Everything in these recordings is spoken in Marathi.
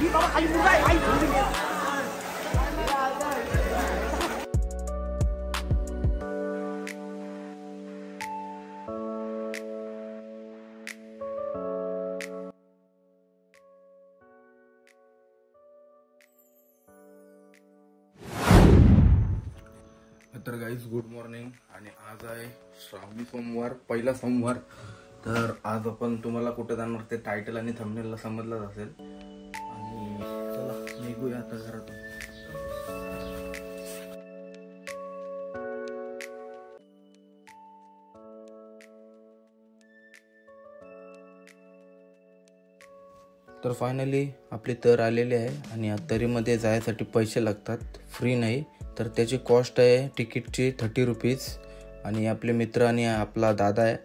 तर गाईज गुड मॉर्निंग. आणि आज आहे श्रावणी सोमवार, पहिला सोमवार. तर आज आपण तुम्हाला कुठे जाणार ते टायटल आणि थंबनेलला समजलंच असेल. आणि चला निघूया आता घरातून. तर फायनली आपली तर आलेली आहे. आणि या तरीमध्ये जायसाठी पैसे लागतात, फ्री नाही. तर त्याची कॉस्ट आहे तिकीटची 30 रुपीज. आणि आपले मित्र आणि आपला दादा आहे,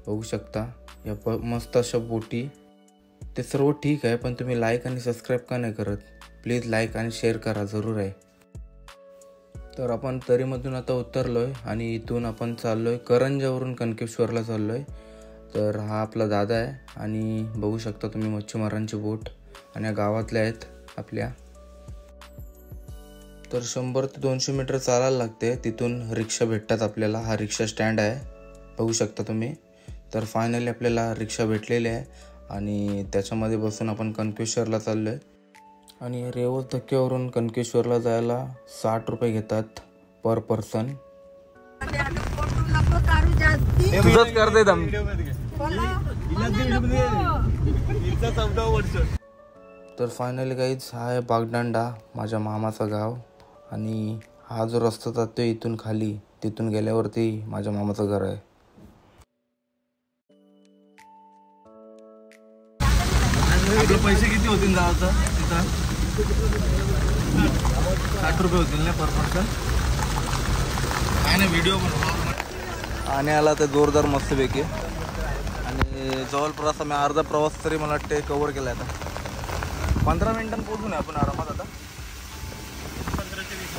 बघू शकता या मस्त अशा बोटी. ते सर्व ठीक आहे, पण तुम्ही लाईक आणि सबस्क्राईब का नाही करत? प्लीज लाईक आणि शेअर करा, जरूर आहे. तर आपण तरीमधून आता उतरलो आहे आणि इथून आपण चाललो आहे करंजावरून कणकेश्वरला चाललो आहे. तर हा आपला दादा आहे आणि बघू शकता तुम्ही मच्छीमारांची बोट आणि या गावातल्या आहेत आपल्या. तर 100 ते 200 मीटर चालायला लागते. तिथून रिक्षा भेटतात आपल्याला. हा रिक्षा स्टँड आहे, बघू शकता तुम्ही. तर फायनली आपल्याला रिक्षा भेटलेली आहे आणि त्याच्यामध्ये बसून आपण कणकेश्वरला चाललो आहे. आणि रेवस धक्क्यावरून कणकेश्वरला जायला 60 रुपये घेतात पर पर्सन. तुझंच करते दम. तर फायनली गाईज हा आहे बागदांडा, माझ्या मामाचं गाव. आणि हा जो रस्ता जातो इथून खाली, तिथून गेल्यावरती माझ्या मामाचं घर आहे. आपले पैसे किती होतील जायचं तिथं? 60 रुपये होतील ना पर पर्सन. काय नाही व्हिडिओ बनव. आणि आला तर जोरदार मस्तपैकी. आणि जवळपास आम्ही अर्धा प्रवास तरी मला वाटते कव्हर केला. आता 15 मिनिटांनी पोहोचू नये आपण आरामात. आता 15 ते 20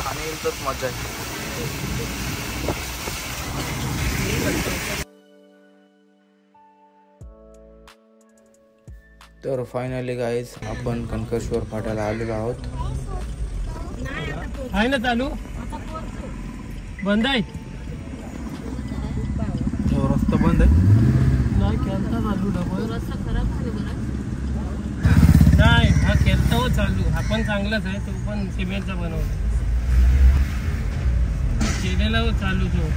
आणि येईलच मजा आहे. तर फायनली गाईज आपण कणकेश्वर फाट्याला आलेलो आहोत. आहे ना चालू? बंद आहे? रस्ता बंद आहे. नाही केलता चालू डबल. रस्ता खराब झाला बरं. नाही हा केलता हो चालू. हा पण चांगलाच आहे, तो पण सिमेंटचा बनवला केलेला हो चालू तो.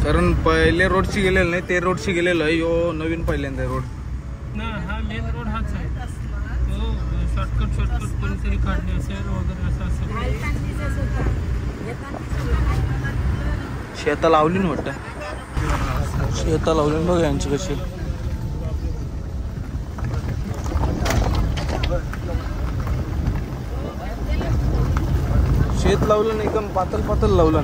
कारण पहिले रोडची गेलेलं नाही, ते रोडची गेलेलं आहे. यो नवीन पहिल्यांदा रोड ना. हा मेन रोड हाच आहे. तो शॉर्टकट कोणीतरी काढले असेल वगैरे असं असेल. शेता लावली ना वाटतं. शेता लावली बघ यांची कशी. शेत लावलं ना, एकदम पातळ लावलं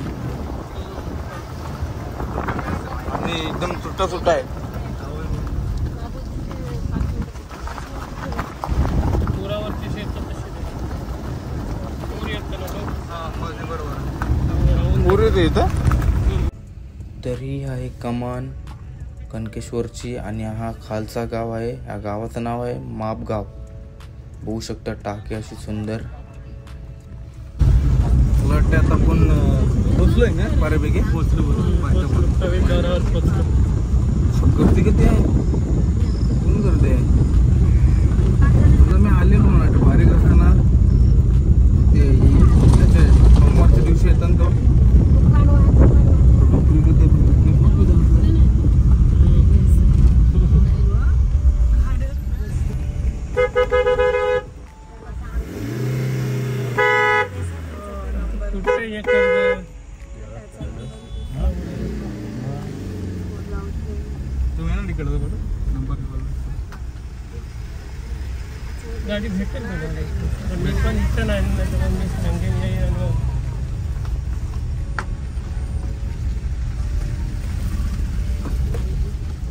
आणि एकदम सुट्टा आहे. पुरावरची शेत पूर येत पूर येते इथं. तरी हा एक कमान कणकेश्वरची. आणि हा खालचा गाव आहे. या गावाचं नाव आहे मापगाव. बघू शकता टाकी अशी सुंदर. वाटते आता आपण पोचलोय ना बऱ्यापैकी. गर्दी किती आहे, कोण गर्दी आहे. मी आलेलो म्हणा बारीक असताना ते त्याच्या सोमवारच्या दिवशी येतात तो. गाडी भेटेल का? मी पण इथं नाही ना, तर मी सांगेन नाही.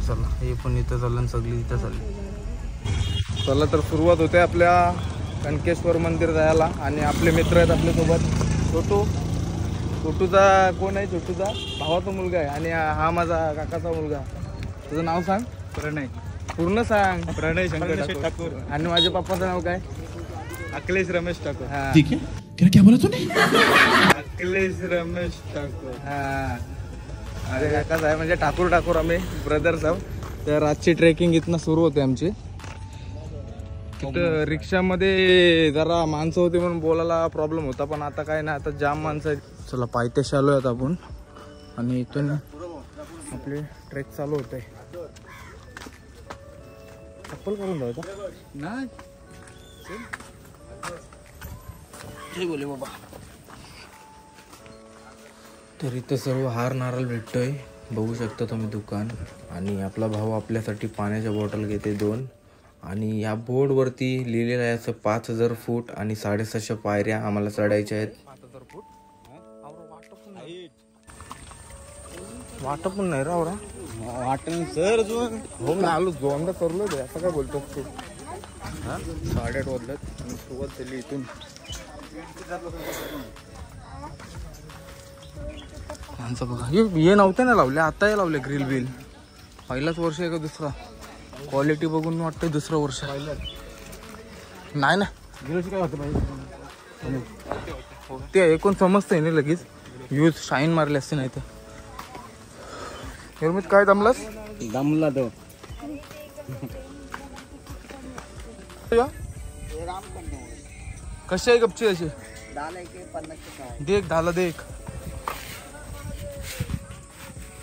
चला हे पण इथं चाललं, सगळी इथं चालली. चला तर सुरुवात होते आपल्या कणकेश्वर मंदिर जायला. आणि आपले मित्र आहेत आपल्यासोबत. छोटूचा कोण आहे? छोटूचा भावाचा मुलगा आहे. आणि हा माझा काकाचा मुलगा. तुझं नाव सांग. प्रणय. पूर्ण सांग. प्रणय शंकर ठाकूर. आणि माझ्या पप्पाचं नाव काय? अखिलेश रमेश ठाकूर. हा. ठीक है क्या बोला तूने? अखिलेश रमेश ठाकूर. हा. अरे काकाच आहे म्हणजे ठाकूर आम्ही ब्रदर्स आहोत. तर आजची ट्रेकिंग इथनं सुरू होते आमची. तिथं रिक्षामध्ये जरा माणसं होती म्हणून बोलायला प्रॉब्लेम होता, पण आता काय नाही, आता जाम माणसं आहेत. चला पायथ्याशी आलो आहेत आपण आणि इथून आपली ट्रेक चालू होते. चप्पल करून जाऊ का? नाही बोले बाबा. तर इथं सर्व हार नारळ भेटतोय, बघू शकता तुम्ही दुकान. आणि आपला भाऊ आपल्यासाठी पाण्याच्या बॉटल घेते 2. आणि या बोर्डवरती लिहिलेलं आहे असं 5000 फूट आणि 650 पायऱ्या आम्हाला चढायच्या आहेत. वाटप पण नाही राव. वाटण सर हो ना, आलो दोनदा करलो ते. असं काय बोलतो तू? 8:30 वाजल्यात आणि सुरुवात झाली इथून. माणसं बघा, हे नव्हते ना लावले, आता हे लावले ग्रिल बिल. पहिलाच वर्ष आहे का दुसरा? क्वालिटी बघून वाटतं दुसरं वर्ष. नाही ना काय होतं ते एकूण समजतंय ना लगेच. यूज शाईन मारले असते नाही तर. निर्मित काय दमलास? दमला तो. कशी आहे गपची अशी? देख डाला देख.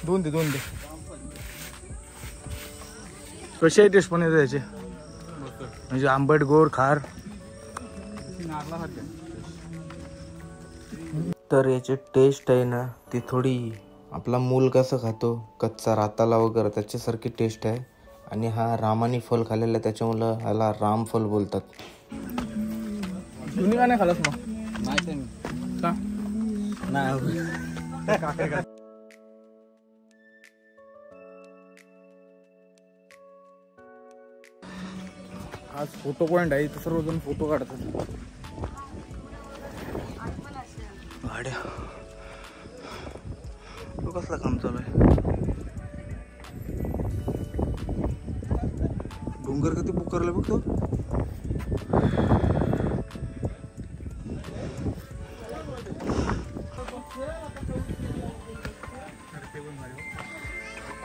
2 दे. कशी आहे टेस्ट पण येते त्याची? म्हणजे आंबट गोड खार. तर याची टेस्ट आहे ना ती थोडी आपला मूल कसं खातो कच्चा राताला वगैरे त्याच्यासारखी टेस्ट आहे. आणि हा रामानी फल खाल्लेला आहे त्याच्यामुळं ह्याला रामफल बोलतात. तुम्ही का नाही खालास मग? का? आज फोटो पॉइंट आहे, इथं सर्वजण फोटो काढतात. गाड्या तो कसला काम चालू आहे? डोंगर किती बुक करले बघ तो.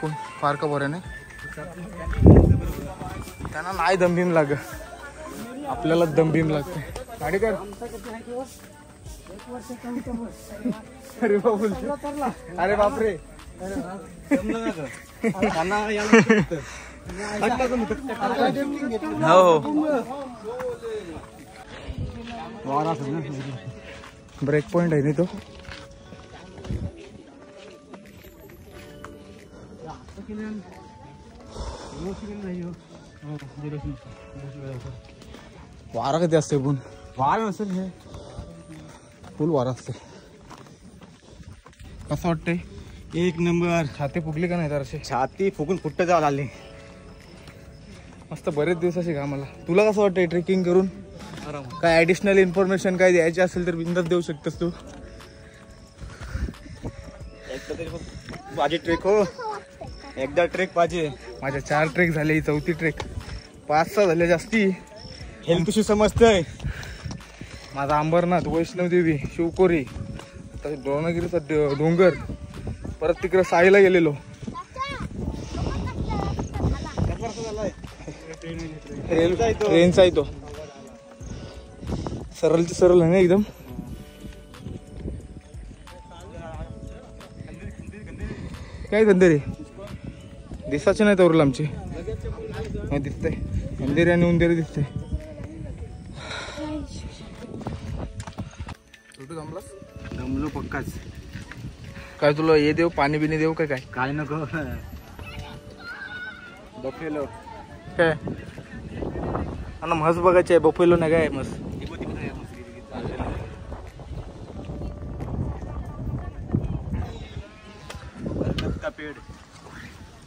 कोण फार का बरं नाही त्यांना नाही दमबीम लाग, आपल्याला दमबीम लागते. गाडी कर. अरे बाबा, अरे बापरे. हो ब्रेक पॉइंट आहे ना तो. वारा किती असते पण? वार नसेल हे फुल वारा असते. कसं वाटतंय? एक नंबर. छाती फुगली का नाही जराशी? छाती फुगून फुट्ट जावं लागली. मस्त बरेच दिवसाची का मला. तुला कसं वाटतंय ट्रेकिंग करून? काय ऍडिशनल इन्फॉर्मेशन काय द्यायची असेल तर बिंदास देऊ शकतोस तू. माझी ट्रेक हो, एकदा ट्रेक पाहिजे. माझ्या 4 ट्रेक झाले, ही 4थी ट्रेक. 5-6 झाले जास्ती. हेल्थ इश्यू समजतंय. माझा अंबरनाथ, वैष्णवदेवी, शिवकोरी, आता द्रोणगिरीचा डोंगर, परत तिकडे साईला गेलेलो. ट्रेनचा आहे तो. सरळची सरळ आहे ना एकदम. काय गंधेरी दिसाचे नाही तवरला आमची. दिसतंय अंधेरी आणि उंदेरी दिसते. दमलो पक्काच. काय तुला हे देऊ, पाणी बिणी देऊ काय? काय नको. बफेलो काय आणि म्हस बघायची आहे. बफेलो नाही काय म्हस. पेड़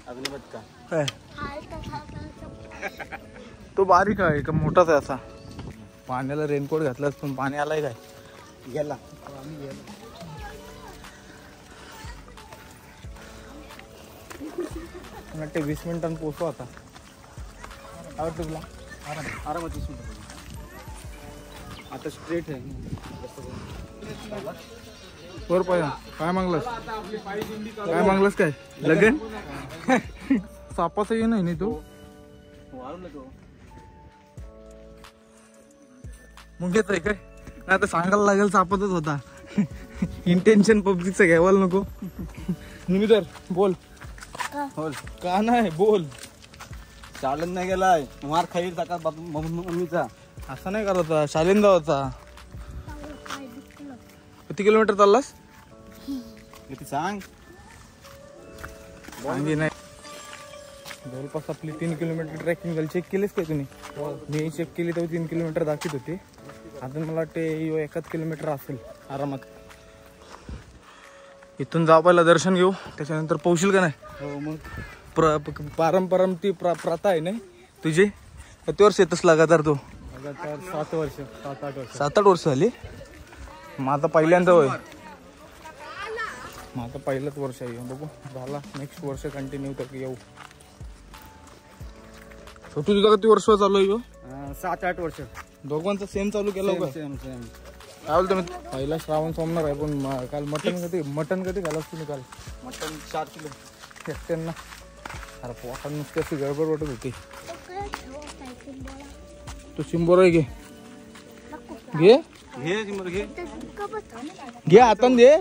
अग्निपथ का काय तो बारीक आहे का मोठाच आहे असा? पाण्याला रेनकोट घातलास पण पाणी आलाय काय? गेला. वाटते 20 मिनिटांनी पोहोचू आता. काय वाटतं तुला? आरामात 20 मिनिटं. आता स्ट्रेट आहे. वर पाया काय मागलास? काय मागलास काय लगन? सापाचा ये नाही तो मुंग्याच आहे काय? नाही आता सांगायला लागेल सापातच होता. इंटेन्शन पबजीचं घ्यायला नको. निमितर बोल. बोल. का नाही बोल. चालन नाही गेलाय मार खाईल टाका मम्मीचा. असं नाही करायचा. शालिंदा होता. किती किलोमीटर चाललास? किती सांग. सांगी नाही. जवळपास आपली 3 किलोमीटर ट्रेकिंग झाली. चेक केलीस काय तुम्ही? मी चेक केली तेव्हा 3 किलोमीटर दाखवत होती. अजून मला वाटते 1 किलोमीटर असेल आरामात. इथून जाऊ पहिला दर्शन घेऊ त्याच्यानंतर पोहोचील का नाही. हो मग पारंपरम ती प्रथा आहे नाही तुझी. किती वर्ष येतच लगातार तू? 7 वर्ष 7-8 वर्ष. 7-8 वर्ष झाली. मग आता पहिल्यांदा होय. मग आता पहिलंच वर्ष आहे. बघू झाला नेक्स्ट वर्ष कंटिन्यू तर येऊ. छोटू तुझा किती वर्ष चालू आहे? 7-8 वर्ष. दोघांचं सेम चालू केलं का? Same same. काय बोलतो मी पहिला श्रावण सोमणार आहे पण काल मटन कधी घालास तुम्ही? काल मटन 4 किलो एकट्यांना. अरे पोटात नुसती अशी गडबड वाटत होती. तू चिंबोर घे घे घे घे घे आता दे.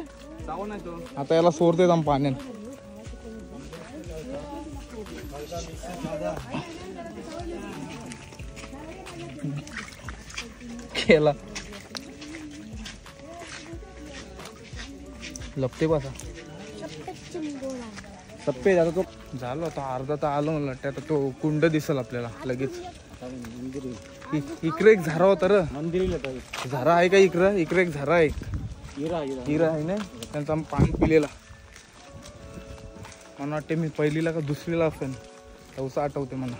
जाऊ नाही तो आता याला सोडते जाम पाण्यात. केला लपते बसा. सप्पे जातो तो. झालं आता अर्धा तर आलो मला वाटतं. आता तो कुंड दिसल आपल्याला लगेच. इकडे एक झरा होता र. मंदिर झरा आहे का इकडं? इकडे एक झरा आहे. हिरा हिरा आहे ना. त्यांचं आम्ही पाणी पिलेला. मला वाटते मी पहिलीला का दुसरीला असेल तवसा आठवते मला.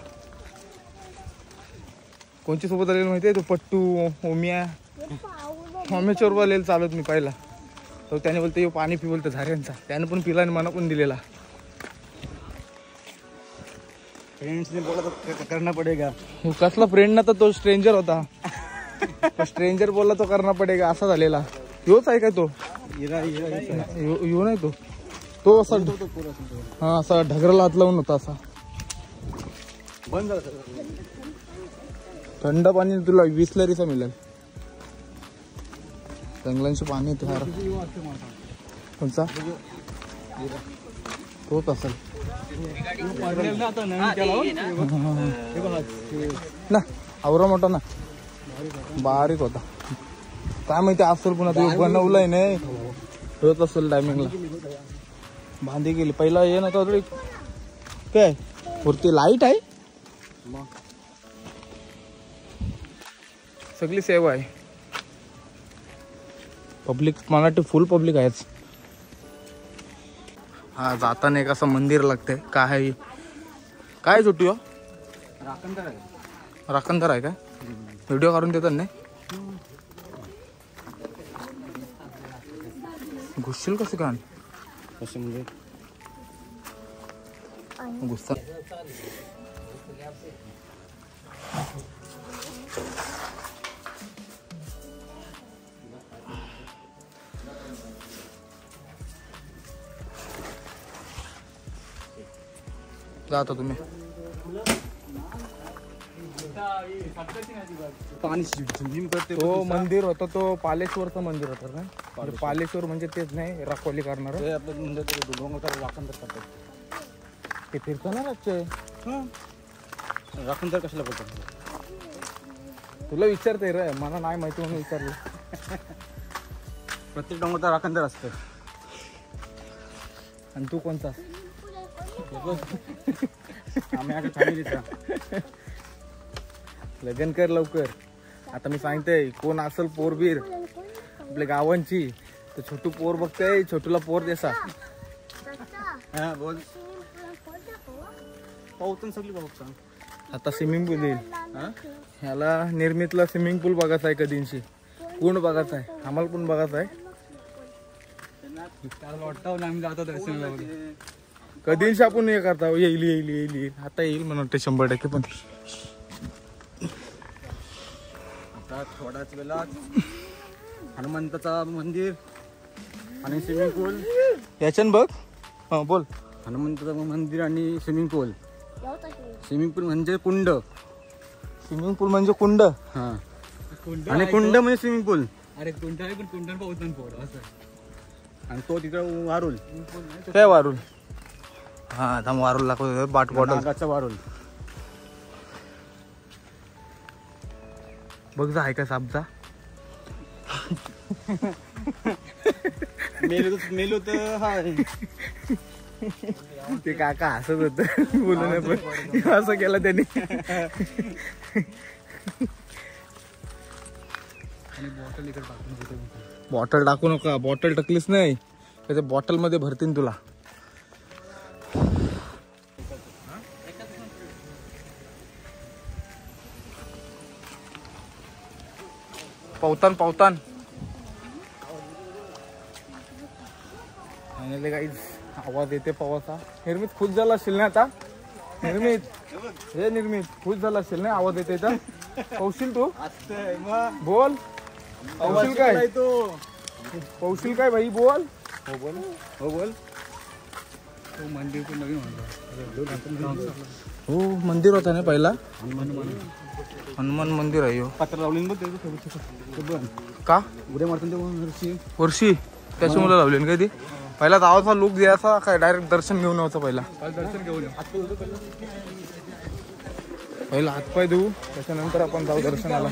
कोणच्या सोबत आलेलं माहिती आहे? तो पट्टू ओमिया ओम्याच्यावर आलेलं चालत मी पहिला. तर त्याने बोलते पाणी पी बोलतं झाऱ्यांचा. त्याने पण पिला आणि मला पण दिलेला. फ्रेंड्सने बोला तो करना पडेगा. कसला फ्रेंड ना तर तो स्ट्रेंजर होता. स्ट्रेंजर बोलला तो करना पडेगा असा झालेला. ह्योच आहे का तो? हिरा ह्यो नाही तो असा हा असा ढगराला हात लावून होता असा. बंद झाला. थंड पाणी तुला 20 लरीचा मिळेल. जंगलांचे पाणी येते. कोणचा? तोच असेल ना. आवरा मोठा ना बारीक होता. काय माहिती असेल पुन्हा ते बनवलंय नाही होत असेल टायमिंगला. बांधी गेली पहिला ये ना का काय वरती लाईट आहे. सगळी सेवा आहे. पब्लिक मला वाटतं फुल पब्लिक आहेच. हा जाताना एक असं मंदिर लागतंय. काय काय छोटी हो? राखणदार आहे का? व्हिडिओ काढून देतात नाही. घुसशील कसं का? कसे म्हणजे घुसता जाता तुम्ही. पाणी झिम करते. तो मंदिर होता तो पालेश्वरचं मंदिर होतं का? म्हणजे पालेश्वर म्हणजे तेच नाही राखोली करणार. ते आपलं म्हणजे डोंगर राखणदार करतात. ते फिरताना रातचे राखणदार कशाला बोलतात? तुला विचारते रे मला नाही माहिती म्हणून विचारलं. प्रत्येक डोंगरचा राखणदार असतं. आणि तू कोणता? आम्ही आता फॅमिलीचा. लग्न कर लवकर. आता मी सांगते कोण असेल पोरबीर आपल्या गावांची तर छोटू पोर बघते. छोटूला पोर देसा. हा बोल. पाहून सगळी बघ सांग. आता स्विमिंग पूल येईल. ह्याला निर्मितला स्विमिंग पूल बघायचा आहे कधींशी. पूर्ण बघायचा आहे. आम्हाला पण बघायचा आहे. वाटतं आम्ही जातो दर्शनाला. कधीच आपण हे करता येईल येईल येईल येईल आता येईल म्हणून वाटतं 100% पण आता थोड्याच वेळात हनुमंताचा मंदिर आणि स्विमिंग पूल. याच्यान बघ हा बोल. हनुमंताचं मंदिर आणि स्विमिंग पूल. स्विमिंग पूल म्हणजे कुंड. स्विमिंग पूल म्हणजे कुंड. हा आणि कुंड म्हणजे स्विमिंग पूल. अरे कुंड आहे पण कुंड पावतन पोड असं. आणि तो तिकडे वारुल. काय वारुल. हा आता वारुल लागतो बाट बॉटल. नागाचा वारुल. बघ जा आहे का सापचा. मेलो तर हा ते काका हसत होत बोलून पण असं केलं त्यांनी. बॉटल टाकू नका. बॉटल टाकलीच नाही त्याच्या बॉटल मध्ये भरतीन तुला. पावतान पावतान फायनली गाईज आवाज येते पावाचा. निर्मित खुश झाला असेल ना आता. निर्मित खुश झाला असेल ना आवाज येते तर. पौशील तू बोल. पौशील काय पौशील काय भाई बोल. हो बोल. तो मंदिर पण नवीन म्हणतो. हो मंदिर होता ना पहिला. हनुमान मंदिर आहे हो. पत्र लावली का उद्या मारतो वर्षी त्याच्यामुळे लावली काय ती. पहिला गावाचा लुक द्यायचा काय डायरेक्ट दर्शन घेऊन यायचं. दर्शन घेऊन पहिला हातपाय देऊ त्याच्यानंतर आपण जाऊ दर्शनाला.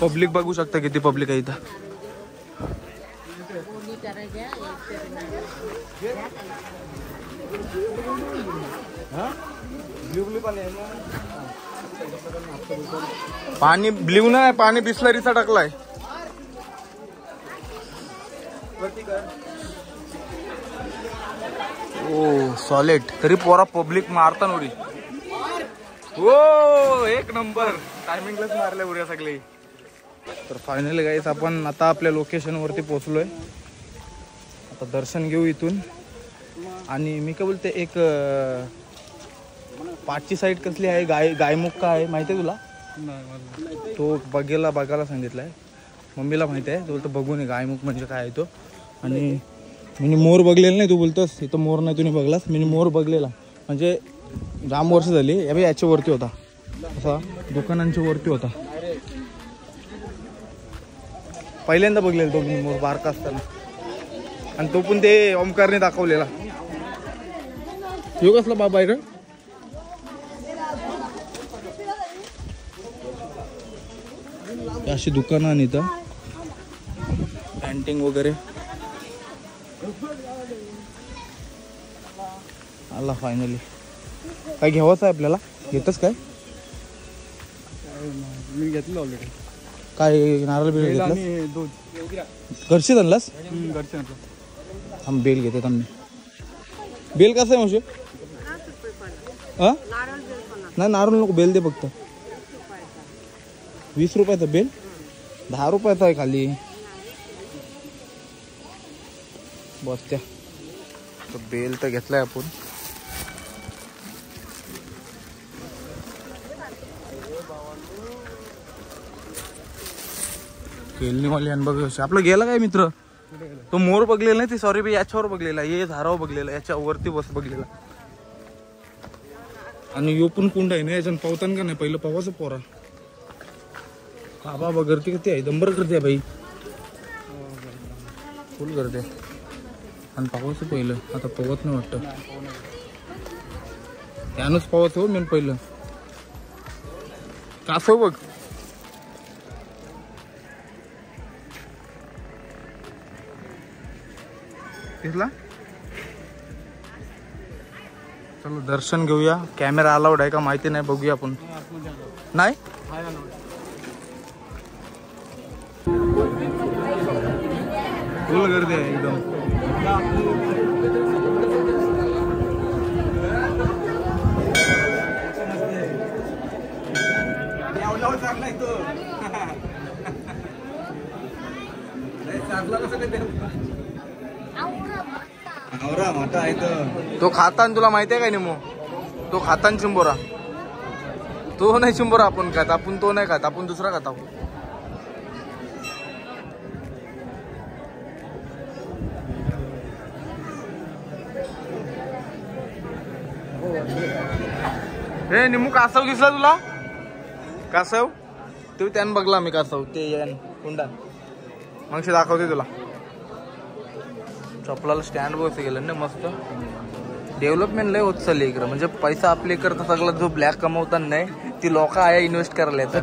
पब्लिक बघू शकता किती पब्लिक आहे इथं. पाणी ब्ल्यू नाही पाणी बिस्लरीचा टाकलाय. ओ सॉलिड तरी पोरा पब्लिक मारता नव्हती. हो एक नंबर टायमिंगलाच मारल्या उड्या सगळे. तर फायनली गाईस आपण आता आपल्या लोकेशन वरती पोहोचलोय. आता दर्शन घेऊ इथून. आणि मी काय बोलते एक पाचची साईड कसली आहे गायमुख आहे माहिती आहे तुला. तो बघायला सांगितलाय मम्मीला माहिती आहे. तो बोलतो बघून ये गायमुख म्हणजे काय आहे तो. आणि मी मोर बघलेला नाही. तू बोलतोस इथं मोर नाही तुम्ही बघलास. मी मोर बघलेला म्हणजे जाम वर्ष झाली. याच्या वरती होता असा दुकानांच्या वरती होता. पहिल्यांदा बघलेला तो मी मोर बारका असताना. आणि तो पण ते ओमकारने दाखवलेला. यो कसला बाबा आहे रे. अशी दुकानं आणि इथं पेंटिंग वगैरे. आला फायनली. काय घ्यावंच आहे आपल्याला. घेतच काय मी घेतलं ऑलरेडी. काय नारळ बिल घेतलं. घरशीच आणलास. बेल घेतात आम्ही. बेल कसं आहे मावशी. हा नाही नारळ नको बेल दे फक्त. 20 रुपयाचा बेल 10 रुपयाचा आहे खाली. बस त्या बेल तर घेतलाय आपण. केलनीवाली आणि बघ आपलं गेला काय मित्र. तो मोर बघलेला नाही. ते सॉरी बी याच्यावर बघलेला. ये झारावर बघलेला. याच्या वरती बस बघलेला. आणि यो पण कुंड आहे ना याच्यानं पावतान का नाही. पहिलं पावाचं पोरा बाबा गर्दी किती आहे. दंबर गर्दी आहे भाई. फुल गर्दी आहे. आणि पावाचं पहिलं आता पवत नाही वाटतं. त्यानंच पावाचं हो मेन पहिलं. कासव बघ. तिथला चलो दर्शन घेऊया. कॅमेरा अलाउड आहे का माहिती नाही. बघूया आपण. नाही फुल गर्दी आहे एकदम. आवरा काय तर तो खातान तुला माहिती आहे काय निमो? तो खातान चिंबोरा. तो नाही चिंबोरा आपण खात, आपण तो नाही खात, आपण दुसरा खाता. हे निमू कासव दिसला तुला? कासव तू त्यानं बघला मी कासव ते कुंडा मग दाखवते तुला. चपलाला स्टँड बघ गेलं ना मस्त. डेव्हलपमेंट लय होत चालली इकडं. म्हणजे पैसा आपल्या इकडचा सगळा जो ब्लॅक कमवताना नाही ती लोक आहे इन्व्हेस्ट करायला येतात.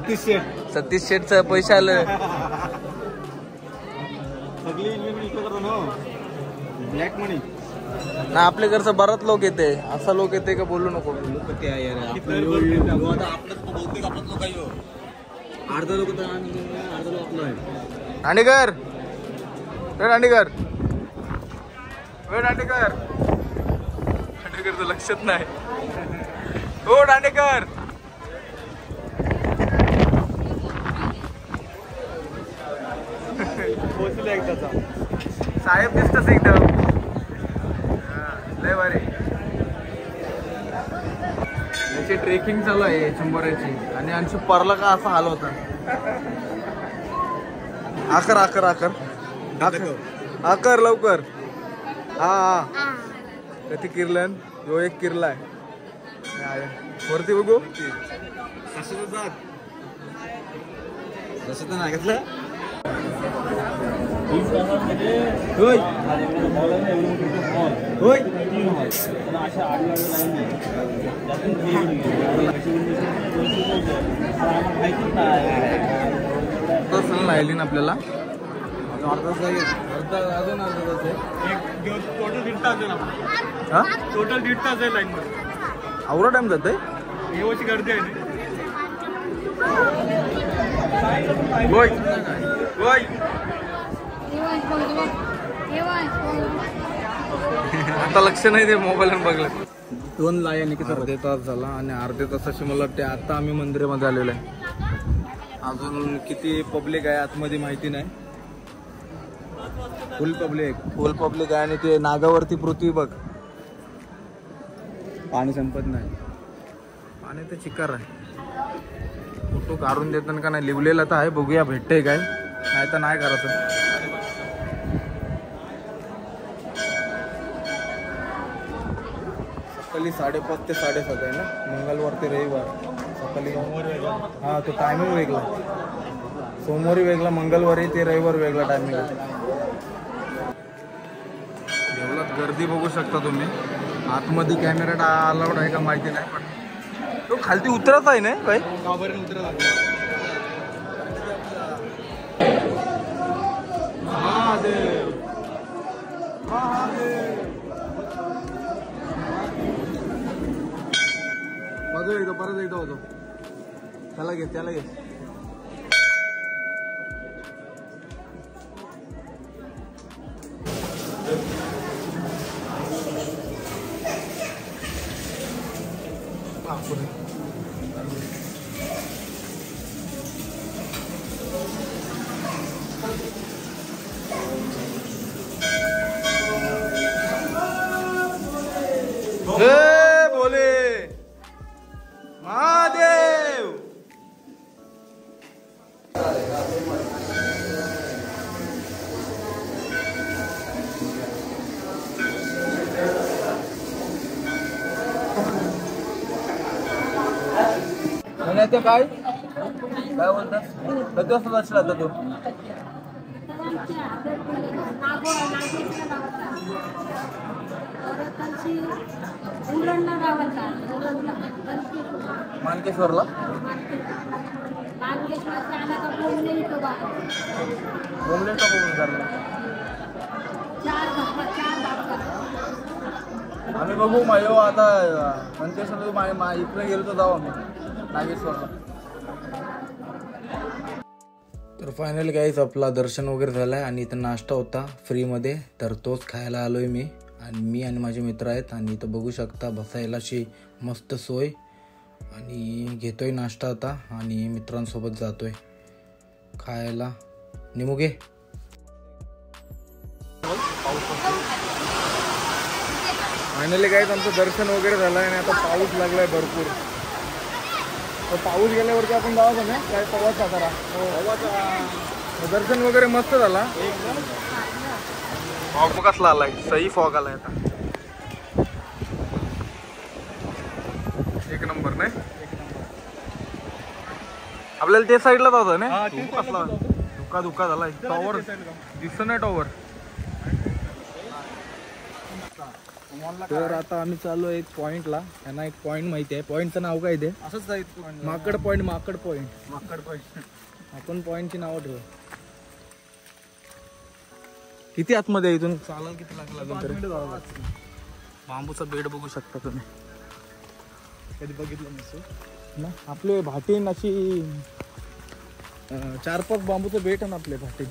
सतीश शेठचं पैसे आलं सगळी इन्व्हेस्टमेंट करतो ना ब्लॅक मनी ना. आपल्याकडचं बराच लोक येते. असा लोक येते का बोलू नको. अर्धा लोक तर अर्धा लोक आपलं आहे. दांडेकर दांडेकर दांडेकर दांडेकर तर लक्षात नाही. हो दांडेकर पोहोचले एकदाचा साहेब दिसतच एकदम लय भारी. याची ट्रेकिंग चालू आहे चिंबोऱ्याची आणि आमची परला का असा हाल होता. आकर आकर आकर आकर लवकर. हा हा कधी किरलन यो एक किरलाय वरती बघू. तसं तर नाही घेतलं. राहिली ना आपल्याला अजून अर्धा तास आहे. टोटल 1.5 तास आहे. हा टोटल 1.5 तास आहे लाईन मध्ये. आवडा टाइम जातोय. येवाची गर्दी आहे. आता लक्ष नाही ते मोबाईल बघलं. 2 लाईन अर्धे तास झाला आणि अर्ध्या तासाची मला वाटते आता आम्ही मंदिरामध्ये आलेलो आहे. अजून किती पब्लिक आहे आतमध्ये माहिती नाही. फुल पब्लिक आहे आणि ते नागावरती पृथ्वी बघ. पाणी संपत नाही. पाणी तर चिकार आहे. फोटो काढून देताना का नाही लिवलेला तर आहे. बघूया भेटतंय काय नाही तर नाही करायचं. सकाळी 5:30 ते 7:30 आहे ना. मंगळवार ते रविवार सकाळी. हा तो टायमिंग वेगळा. सोमवारी वेगळा, मंगळवारी ते रविवार वेगळा टायमिंग आहे. एवढ्यात गर्दी बघू शकता तुम्ही. आतमध्ये कॅमेरा अलाउड आहे का माहिती नाही पण तो खालती उतरत आहे ना काही. परत एकदा होतो. त्याला घे त्याला घे. बोले महादेव. ते काय काय बोलतात कधी वाजता जाशील आता तू. मानकेश्वरला आम्ही बघू मायो आता मंकेश्वर इकडे गेलो तर जाऊ आम्ही नागेश्वरला. तर फायनली गाईज आपला दर्शन वगैरे झालं आहे आणि इथं नाश्ता होता फ्रीमध्ये तर तोच खायला आलो आहे मी आणि माझे मित्र आहेत. आणि इथं बघू शकता बसायला अशी मस्त सोय आणि घेतोय नाश्ता आता आणि मित्रांसोबत जातोय खायला. निमुगे फायनली काय आमचं दर्शन वगैरे झालं आणि आता पाऊस लागलाय भरपूर. तर पाऊस गेल्यावरती आपण जाऊ ना काय पवाच सातारा दर्शन वगैरे मस्त झाला. फॉग कसला आलाय, सही फॉग आलाय आता एक नंबर नाही. आपल्याला ते साईडला जायचं ना. कसला धुका धुका झालाय. टॉवर दिसत नाही टॉवर. तर आता आम्ही चाललो एक पॉइंटला. यांना एक पॉइंट माहिती आहे. पॉइंटचं नाव काय ते असंच माकड पॉइंट. माकड पॉइंट माकड पॉइंट. आपण पॉइंटची नावं ठेवू. किती आतमध्ये इथून चालायला किती लागला? बांबूचा बेड बघू शकता तुम्ही. कधी बघितलं नसतं ना आपले भाटीन अशी 4-5 बांबूचं बेट आहे ना आपले भाटीन.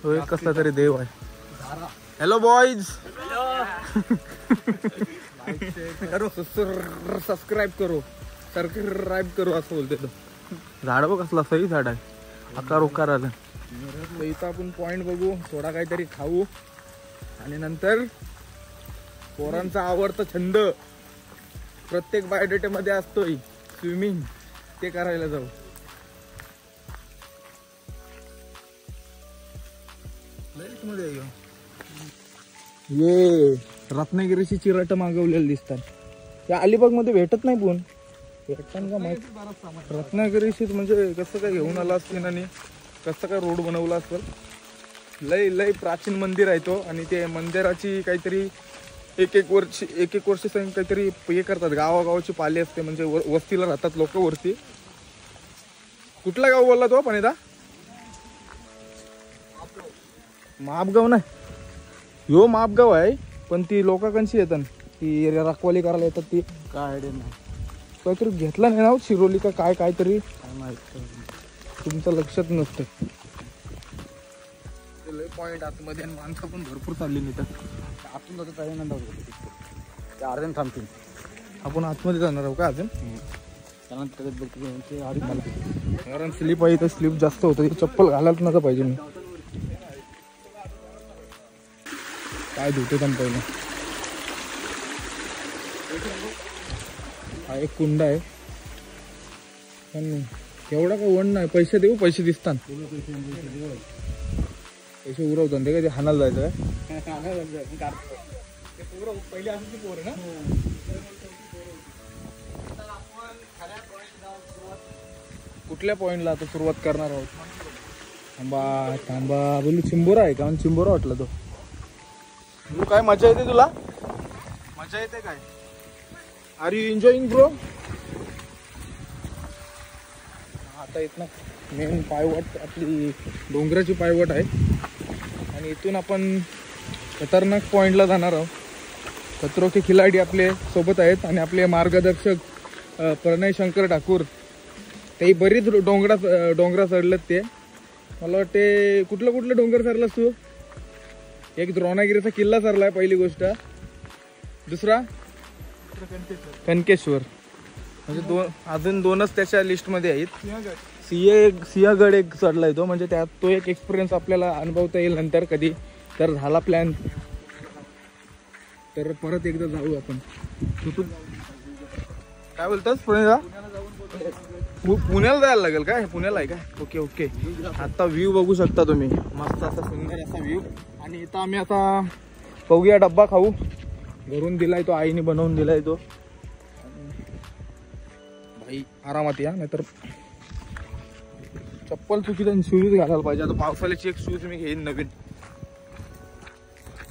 तो एक कसला तरी देव आहे. Hello boys. सबस्क्राईब करो असं बोलते. तो झाड बघ कसला सही झाड आहे. आकार उकार आलं. इथं आपण पॉइंट बघू, थोडा काहीतरी खाऊ आणि नंतर पोरांचा आवडता छंद प्रत्येक बायोडेटे मध्ये असतोय स्विमिंग, ते करायला जाऊ. ये रत्नागिरीची चिराट मागवलेली दिसतात. त्या अलिबाग मध्ये भेटत नाही. पण भेटतात का माहिती. रत्नागिरीशी म्हणजे कसं काय घेऊन आला असतील आणि कसं काय रोड बनवला असेल. लय प्राचीन मंदिर आहे तो. आणि ते मंदिराची काहीतरी एक एक वर्ष काहीतरी हे करतात. गावागावाची पाली असते म्हणजे वस्तीला राहतात लोक वरती. कुठला गाव बोलला तो पण एकदा? मापगाव नाही, यो मापगाव आहे. पण ती लोकांची येतात ती रखवाली करायला येतात. ती काय आयडिया नाही. काहीतरी घेतला नाही ना शिरोली का काय काहीतरी तुमचं लक्षात नसतं. पॉइंट आतमध्ये आणि माणसं पण भरपूर चालली नाही. तर आपण जातो त्यानंतर ते अर्ध्याने थांबतील. आपण आतमध्ये जाणार आहोत का अजून? त्यानंतर बघतो आधी थांबतील. कारण स्लीप आहे तर स्लीप जास्त होतं. ती चप्पल घालायला नका पाहिजे. मी काय धुते पण पहिलं. हा एक कुंड आहे पण एवढा काय वन नाही. पैसे देऊ, पैसे दिसतात. पैसे उरवतात ते काय ते हाणायला जायचं काय? पहिले असं पोर ना. कुठल्या पॉइंटला आता सुरुवात करणार आहोत? थांबा बोलू. चिंबोरा आहे का? चिंबोरा वाटला तो. काय मजा येते तुला? मजा येते काय? Are you enjoying bro? आता इथनं मेन पायवाट आपली डोंगराची पायवाट आहे आणि इथून आपण खतरनाक पॉइंटला जाणार आहोत. खतरो के खिलाडी आपले सोबत आहेत आणि आपले मार्गदर्शक प्रणय शंकर ठाकूर. ते बरीच डोंगरा चढलेत. ते मला वाटते कुठलं डोंगर चढलास तू? एक द्रोणागिरीचा किल्ला सरलाय पहिली गोष्ट. दुसरा कनकेश्वर. म्हणजे अजून 2च त्याच्या लिस्टमध्ये आहेत. सिंहगड एक चढलाय तो. म्हणजे त्यात तो एक एक्सपिरियन्स आपल्याला अनुभवता येईल नंतर कधी तर झाला प्लॅन तर परत एकदा जाऊ आपण. तू काय बोलतोस? पुण्याला जायला लागेल काय? पुण्याला आहे काय? Okay okay. आता व्ह्यू बघू शकता तुम्ही. मस्त असा सुंदर असा व्ह्यू. आणि इथं आम्ही आता बघूया डब्बा खाऊ. घरून दिलाय तो, आईने बनवून दिलाय तो. भाई आरामात या, नाहीतर चप्पल चुकीचा शूज घालायला पाहिजे. आता पावसाळ्याची एक शूज मी घेईन नवीन.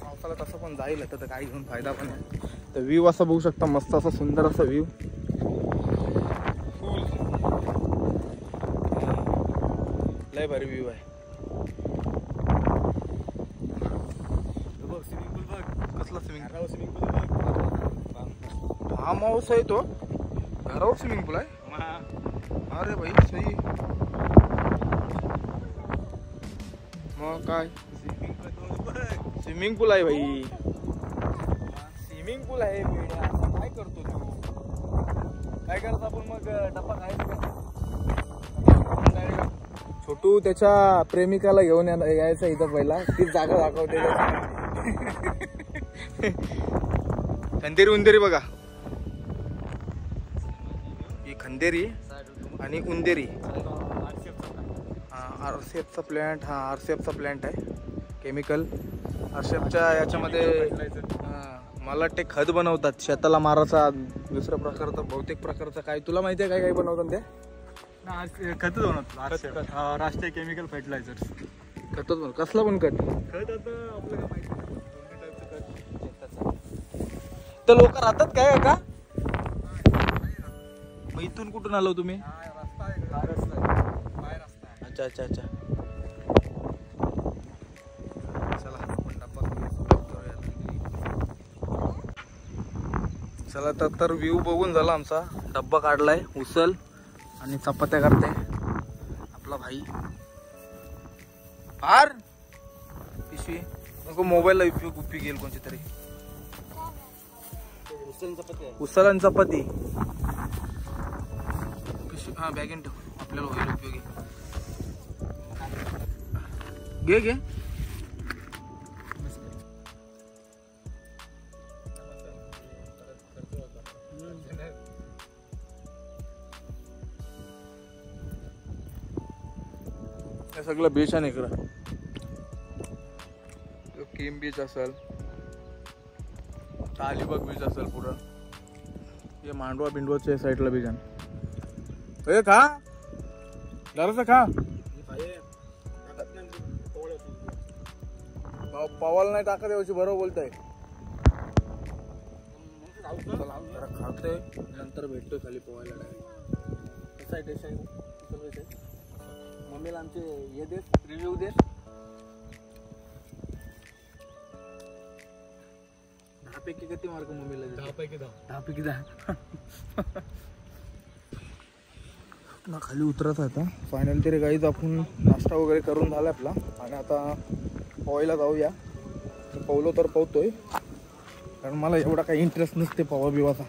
पावसाळ्यात तसं पण जाईल तर काही घेऊन फायदा पण आहे. तर व्ह्यू असा बघू शकता. मस्त असा सुंदर असा व्ह्यू. लय भारी व्ह्यू आहे. स्विमिंग पूल बघ. कसला स्विमिंग पूल बघ. फार्म हाऊस आहे तो. घरावर स्विमिंग पूल आहे. अरे भाई सही. मग काय स्विमिंग पूल आहे भाई. स्विमिंग पूल आहे. काय करतो तू? काय करतो आपण मग? डब्बा खायचा. छोटू त्याच्या प्रेमिकाला घेऊन यायचं इथं पहिला. तीच जागा दाखवते. खंदेरी उंदेरी बघा, ही खंदेरी आणि उंदेरी. आरसीएफचा प्लॅन्ट, हा आरसीएफचा प्लॅन्ट आहे केमिकल. आरसीएफच्या याच्यामध्ये मला वाटते खत बनवतात शेताला मारायचा, दुसऱ्या प्रकारचा बहुतेक प्रकारचा. काय तुला माहिती आहे काय काय बनवतात ते? खत बनवतात, राष्ट्रीय केमिकल फर्टिलायझर्स. खतच बनव, कसला पण खत? खत आता आपल्याला माहिती तर लोक राहतात काय का? मग इथून कुठून आलो तुम्ही? रस्ता आहे, अच्छा अच्छा अच्छा. चला तर व्ह्यू बघून झाला आमचा. डब्बा काढलाय, उसल आणि चपात्या करते आपला भाई. हार पिशवी नको, मोबाईलला उपयोग येईल कोणती तरी. उसल आणि चपाती पिशवी, हा बॅगेन ठेव, आपल्याला होईल उपयोगी. घे घे. हे सगळं बीच आहे इकडं. किम बीच असेल, अलिबाग बीच असेल पुढं. हे मांडवा बिंडवाच्या साईडला बीच आहे. हे खा जरासं खा. पवाल नाही टाकत यावर्षी, बरोबर बोलताय. जरा खाते नंतर भेटतोय खाली पोहायला. कसं आहे टेस्ट आहे मम्मीला आमचे हे दे, रिव्ह्यू दे. 10 पैकी किती मार्क मम्मीला? 10 पैकी 10. 10 पैकी 10. ना खाली उतरत आता फायनल तरी गाईज. आपण नाश्ता वगैरे करून झाला आपला आणि आता पोहायला जाऊया. पोहलो तर पोहतोय, कारण मला एवढा काही इंटरेस्ट नसते पोहा बिवाचा.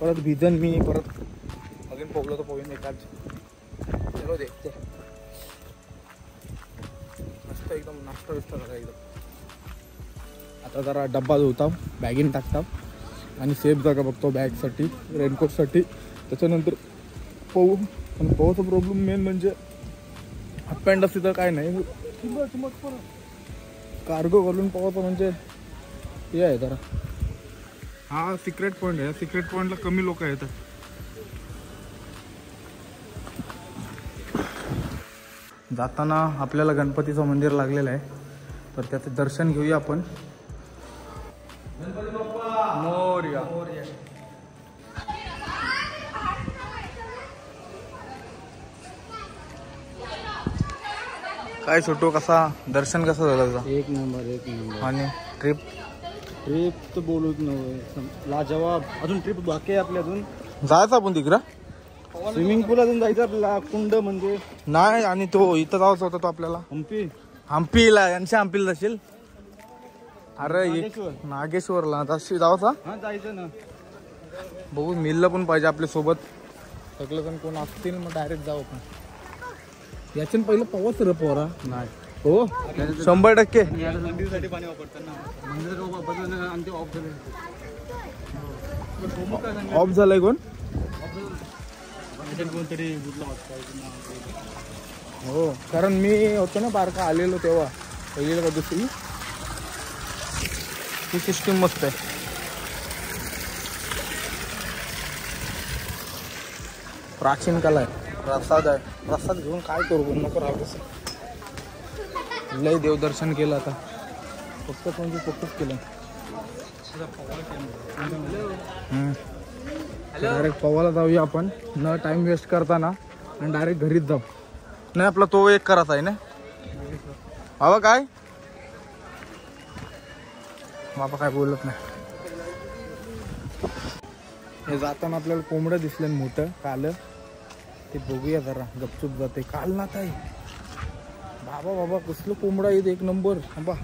परत भिजन मी, परत अजून पोहलो तर पोहीन एकाच. चलो देखते. मस्त एकदम नाश्ता बिस्ता झाला एकदम. आता जरा डब्बा धुवता, बॅगीन टाकता आणि सेफ जागा बघतो बॅगसाठी, रेनकोटसाठी. त्याच्यानंतर पोहू. पण पोहाचा प्रॉब्लेम मेन म्हणजे हाफ पॅन्ट असते तर काय नाही, कार्गो घालून पोहायचं म्हणजे हे आहे जरा. हा सिक्रेट पॉईंट आहे. सिक्रेट पॉईंटला कमी लोक येतात. जाताना आपल्याला गणपतीचं मंदिर लागलेलं आहे, तर त्याचं दर्शन घेऊया आपण. गणपती बाप्पा मोरया. काय छोटू, कसा दर्शन कसं झालं तुझं? एक नंबर. आणि ट्रिप तर बोलूच नव्हे, लाजवाब. अजून ट्रिप बाकी आहे आपल्या. अजून जायचं आपण तिकडं स्विमिंग पूल अजून जायचं आपल्याला. कुंड म्हणजे नाही, आणि तो इथं जायचा होता तो आपल्याला हम्पीला. यांच्या हम्पीला जाशील? अरे नागेश्वरला जायचा. हा जायचं ना. बघू मिलला पण पाहिजे आपल्या सोबत. सगळं जण कोण असतील मग डायरेक्ट जाऊ आपण. याच्यानं पहिलं पाऊस रे पोरा. नाही हो 100%. मंदिरासाठी पाणी वापरतात ना. मंदिरात वापरतात आणि ते ऑफ झाले. ऑफ झालंय कोण? कोणतरी हो, कारण मी होतो ना बारका आलेलो तेव्हा, पहिली का दुसरी. ही सिस्टीम मस्त आहे. प्राचीन कला आहे. प्रसाद आहे, प्रसाद घेऊन काय करू पण नको राहू. लय देवदर्शन केलं आता. फक्त म्हणजे फोकस केलं. डायरेक्ट पवायला जाऊया आपण, न टाइम वेस्ट करताना, आणि डायरेक्ट घरीच जाऊ. नाही आपला तो एक करायचा आहे ना बाबा. काय बाबा काय बोलत नाही. हे जाताना आपल्याला कोंबडं दिसलं मोठं काल, ते बघूया जरा. गपचूप जाते काल ना काय. बाबा बाबा कसलं कोंबडा येत एक नंबर. बाबा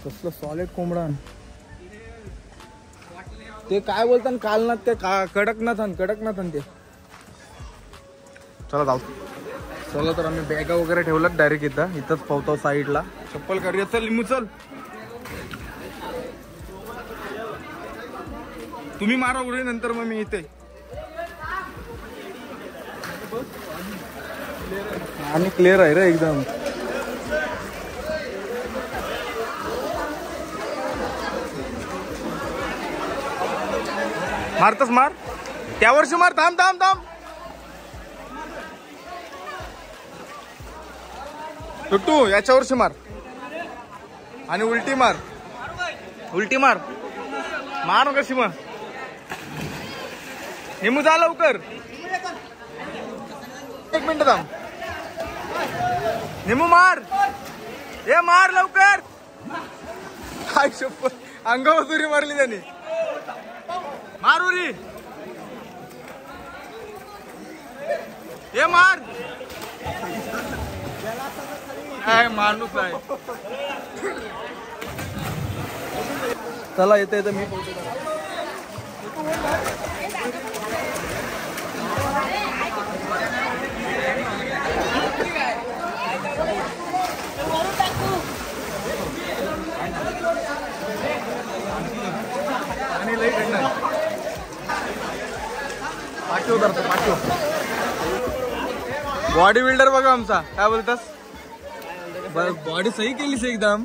कसलं सॉलिड कोंबडा. ते काय बोलतात कालनाथ ते कडकनाथन ते. चला जाऊ. चला तर आम्ही बॅगा वगैरे ठेवलात डायरेक्ट इथंच पावतो साईडला. चप्पल करूया. चल लिंबू चल. तुम्ही मारा उडी नंतर मग मी इथे. आणि क्लिअर आहे रे एकदम. मारतस मार. त्या वर्षी मार. थांब थांब थांब. टुट्टू याच्या वर्षी मार आणि उलटी मार. उलटी मार. मार कशी मग. निमू जा लवकर. 1 मिनिट थांब. निमू मार. हे मार लवकर. काय शपथ अंगावर उरी मारली त्याने. मार उरी. हे मार. काय माणूस आहे. चला येते येते मी. आणि लई करणार पाठव धरतो पाठव. बॉडी बिल्डर बघा आमचा. काय बोलतास. बॉडी सही केलीस एकदम.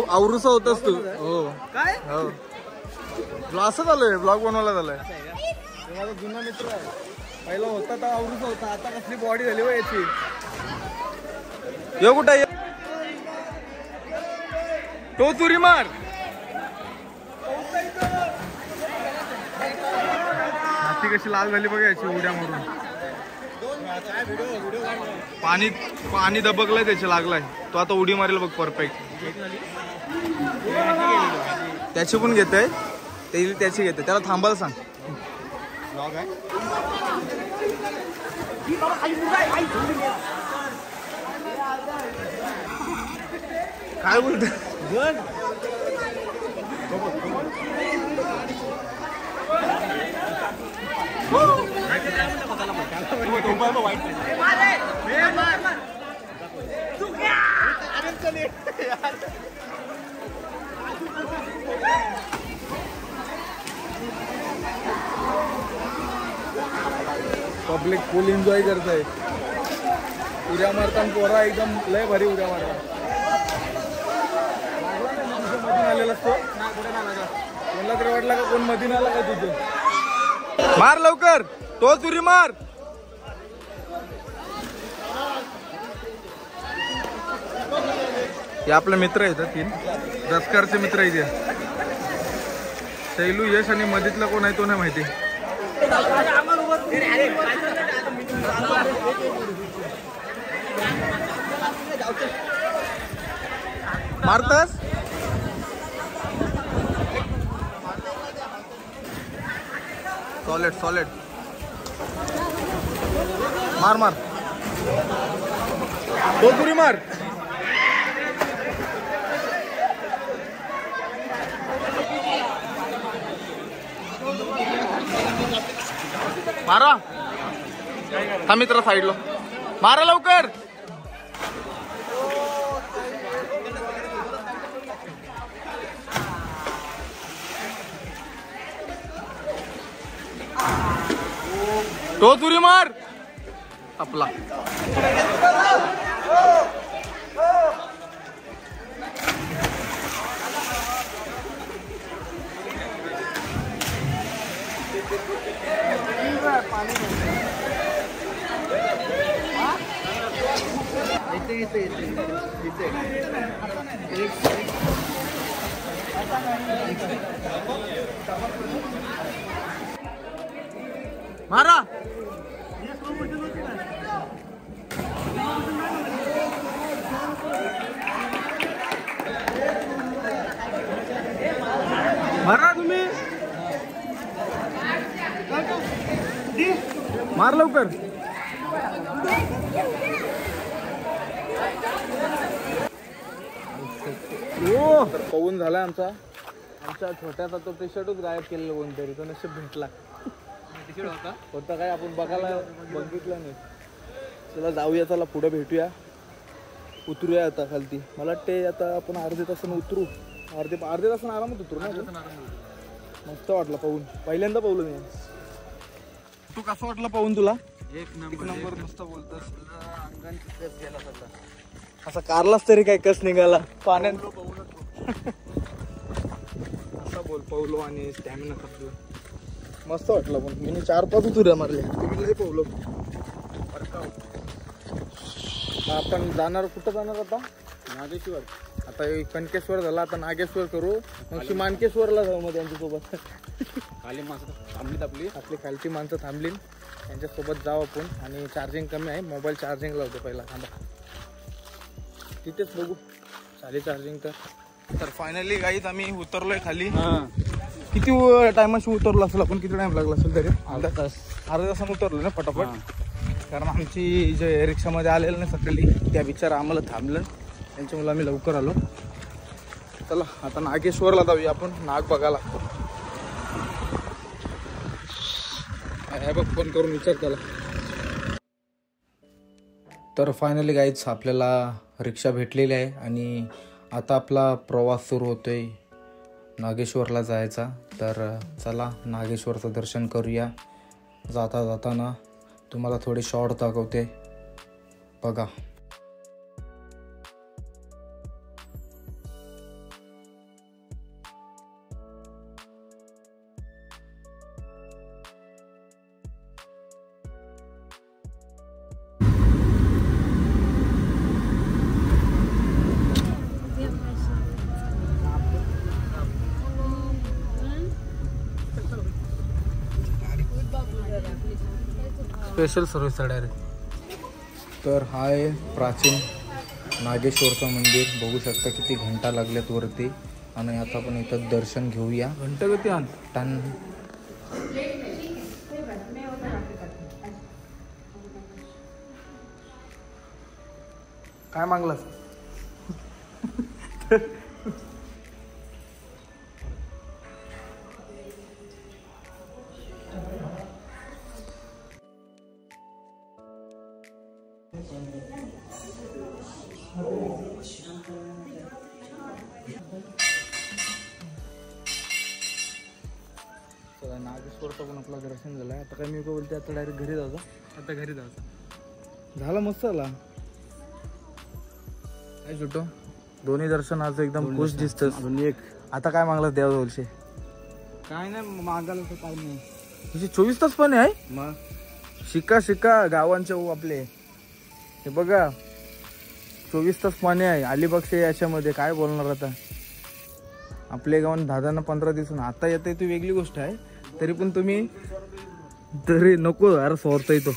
आवरूसा होतास तू. हो काय हो. असं झालंय ब्लॉग बनवायला झालंय. माझा जुना मित्र आहे. पहिला होता तर आवरूसा होता. आता कसली बॉडी झाली हो याची. यो कुठं तो तुरी मार. हाती कशी लाल झाली बघा याची उड्या मारून. पाणी दबकलाय त्याचे लागलाय. तो आता उडी मारेल बघ परफेक्ट. त्याची पण घेते त्याची घेते. त्याला थांबायला सांग. काय बोलत. पब्लिक फुल एन्जॉय करत आहे. उड्या मारताना पोरा एकदम लय भारी उड्या मारतात. मधून आलेला असतो. कोणाला तरी वाटला का कोण मधून आला का तुझं. मार लवकर. तो तुरी मार. हे आपले मित्र आहेत 3 रस्कारचे मित्र आहेत. शैलू यश आणि मधीतला कोण आहे तो नाही माहिती. मारतस. सॉलिड मार मार. तो पुरी मार. मारा. हा मित्र साईडला मारा लवकर. तो तुरी मार. आपला मारा. मारा तुम्ही. मार लवकर. तर पवून झाला आमचा. आमच्या छोट्याचा तो टी शर्टच गायब केलेलं कोणतरी, तो नशीब भेटला. होता काय आपण बघायला बघितलं नाही. चला जाऊया, चला पुढे भेटूया, उतरूया आता खालती. मला वाटते आता आपण अर्ध्या तासानं उतरू, अर्ध्या तासानं आरामात उतरू ना. मस्त वाटलं पाहून, पहिल्यांदा पाहलो मी. तू कसं वाटलं पाहून तुला? एक नंबर मस्त बोलतोस. अंगण कस गेला सगळा. असा कारलाच तरी काय कस निघाला पाण्यात. असा बोल पावलो आणि स्टॅमिना खपलो. मस्त वाटलं पण मी 4-5 उतुऱ्या मारल्या. तुम्ही लय पावलो. आपण जाणार कुठं जाणार आता? नागेश्वर. आता कणकेश्वर झाला, आता नागेश्वर करू, मग मानकेश्वरला जाऊ मग त्यांच्यासोबत. खाली माणसं थांबलीत आपली खालची माणसं थांबली, त्यांच्यासोबत जाऊ आपण. आणि चार्जिंग कमी आहे, मोबाईल चार्जिंग लावतो पहिला. थांबा तिथेच बघू चालेल चार्जिंग. तर फायनली गाईज आम्ही उतरलोय खाली. किती टायमाशी उतरलो असेल आपण? किती टाइम लागला असेल तरी? अर्धा तासानं उतरलो ना पटापट. कारण आमची जे रिक्षामध्ये आलेलं नाही सकाळी, त्या बिचारा आम्हाला थांबलं, त्यांच्यामुळे आम्ही लवकर आलो. चला आता नागेश्वरला जाऊया आपण. नाग बघायला लागतो. बघ फोन करून विचार त्याला. तर फायनली गाईज आपल्याला रिक्षा भेटलेली आहे आणि आता आपला प्रवास सुरू होतोय नागेश्वरला जायचा. तर चला नागेश्वरचं दर्शन करूया. जाता जाताना तुम्हाला थोडे शॉर्ट दाखवते, बघा. स्पेशल सर्विस आहे डायरेक्ट. तर हा आहे प्राचीन नागेश्वरचं मंदिर. बघू शकता किती घंटा लागल्यात वरती. आणि आता आपण इथं दर्शन घेऊया. घंटा किती आण टन काय मागलास? चला नागेश्वरचं पण आपलं दर्शन झालं. आता काय मी बोलते, आता डायरेक्ट घरी जायचं. आता घरी जायचं. झालं मस्त झाला. काय छोटो, दोन्ही दर्शन आज एकदम खुश दिसतं. एक आता काय मागलं देवाजवळचे? काय नाही मागायला तर काय नाही. तुझे 24 तास पण आहे. मग शिका गावांचे आपले हे बघा, 24 तास पाणी आहे अलिबागचे याच्यामध्ये. काय बोलणार आता, आपल्या गावात 10 15 दिवसांना आता येते ती वेगळी गोष्ट आहे. तरी पण तुम्ही तरी नको अरे सोरता येतो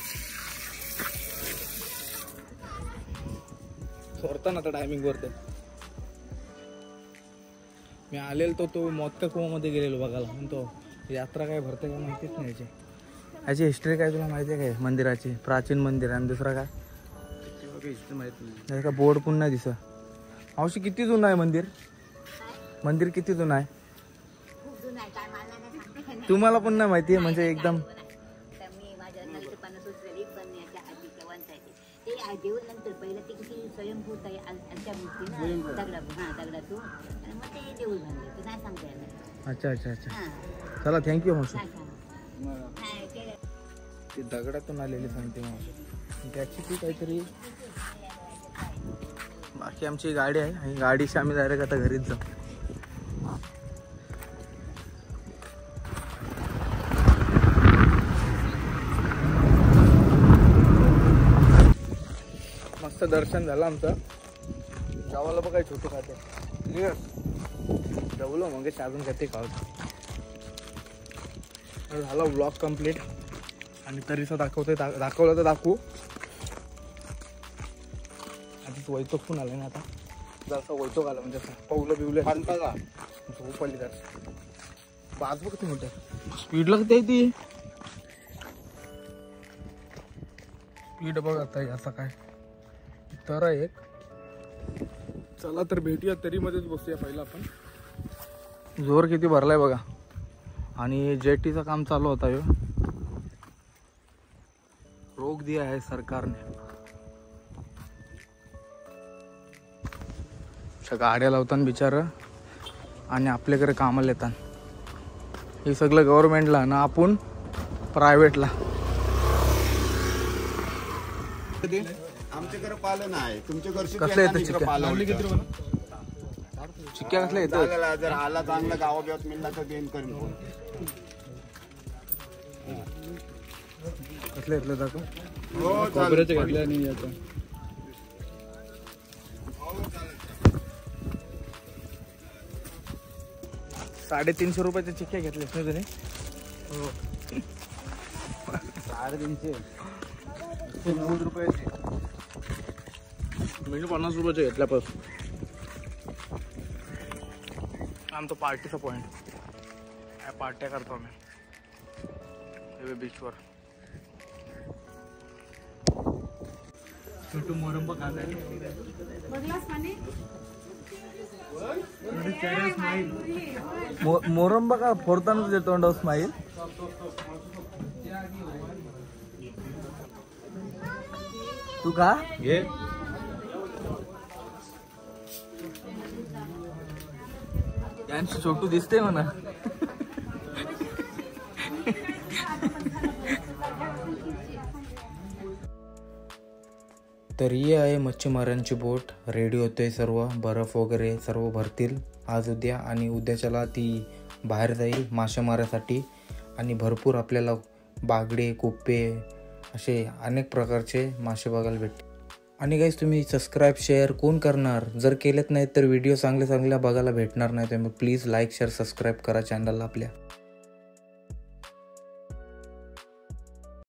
सोरता ना आता टायमिंग वरती. मी आलेलो तो मोदका कुवामध्ये गेलेलो बघायला. म्हणतो यात्रा काय भरते का माहितीच नाही. याची हिस्ट्री काय तुला माहिती आहे काय मंदिराची? प्राचीन मंदिर. आणि दुसरा काय हिस्ट्री माहित नाही. का बोर्ड पण नाही दिसत. मावशी किती जुनं आहे मंदिर? मंदिर किती जुनं आहे तुम्हाला पण नाही माहिती? म्हणजे एकदम अच्छा अच्छा अच्छा. चला थँक्यू मावशी. ती दगडातून आलेली सांगते मावशी. त्याची ती काहीतरी. बाकी आमची गाडी आहे आणि गाडीशी आम्ही डायरेक्ट आता घरीच जाऊ. मस्त दर्शन झालं आमचं. गावाला बघाय छोटू खाते क्लिअर जवलो मग अजून खाते खावत झाला. Blog complete. आणि तरीच दाखवतोय, दाखवलं तर दाखवू. आधीच वैतो खून आलाय ना. आता जसं वैतो आला म्हणजे पावलं बिवलं का झोप आली. तर बाज बघ तुम्ही स्पीडला किती आहे ती स्पीड बघ. आता असं काय तर एक. चला तर भेटूया तरी मध्येच बसूया पहिला आपण. जोर किती भरलाय बघा. आणि जेटीचं काम चालू होता ह्यो. रोक दिया आहे सरकारने. गाड्या लावताना बिचार आणि आपल्याकडे कामाला येतात. हे सगळं गव्हर्नमेंटला ना, आपण प्रायव्हेटला. आमच्याकडे पालन आहे, तुमच्याकडे कसले येतं चिक्क्या? चिक्क्या कसल्या येतं? जर आला चांगला गावाबिवात मिळला तर देईन करून फोन. कसले येतले दाखव. हो खोबऱ्याचे घेतल्या नाही याचा. 350 रुपयाच्या चिक्क्या घेतल्यास ना तुम्ही? हो 350 90 रुपयाचे. म्हणजे 50 रुपयाचे घेतल्यापासून. आमचा पार्टीचा पॉईंट. काय पार्ट्या करतो आम्ही बीचवर. छोटू मोरंबा खाल्ला. मोरंबा का फोडताना तुझ्या तोंडावर स्माईल. तू का घे. यांचं छोटू दिसते म्हणा. तर ही आहे मच्छीमारांची बोट. रेडी होतोय सर्व. बर्फ वगैरे सर्व भरतील आज उद्या. आणि उद्याच्याला ती बाहेर जाईल मासे मारायसाठी. आणि भरपूर आपल्याला बागडे, कोप्पे असे अनेक प्रकारचे मासे बघायला भेटतील. आणि गाईस तुम्ही सबस्क्राईब शेअर कोण करणार? जर केलेत नाही तर व्हिडिओ चांगल्या बघायला भेटणार नाही. त्यामुळे प्लीज लाईक शेअर सबस्क्राईब करा चॅनलला आपल्या.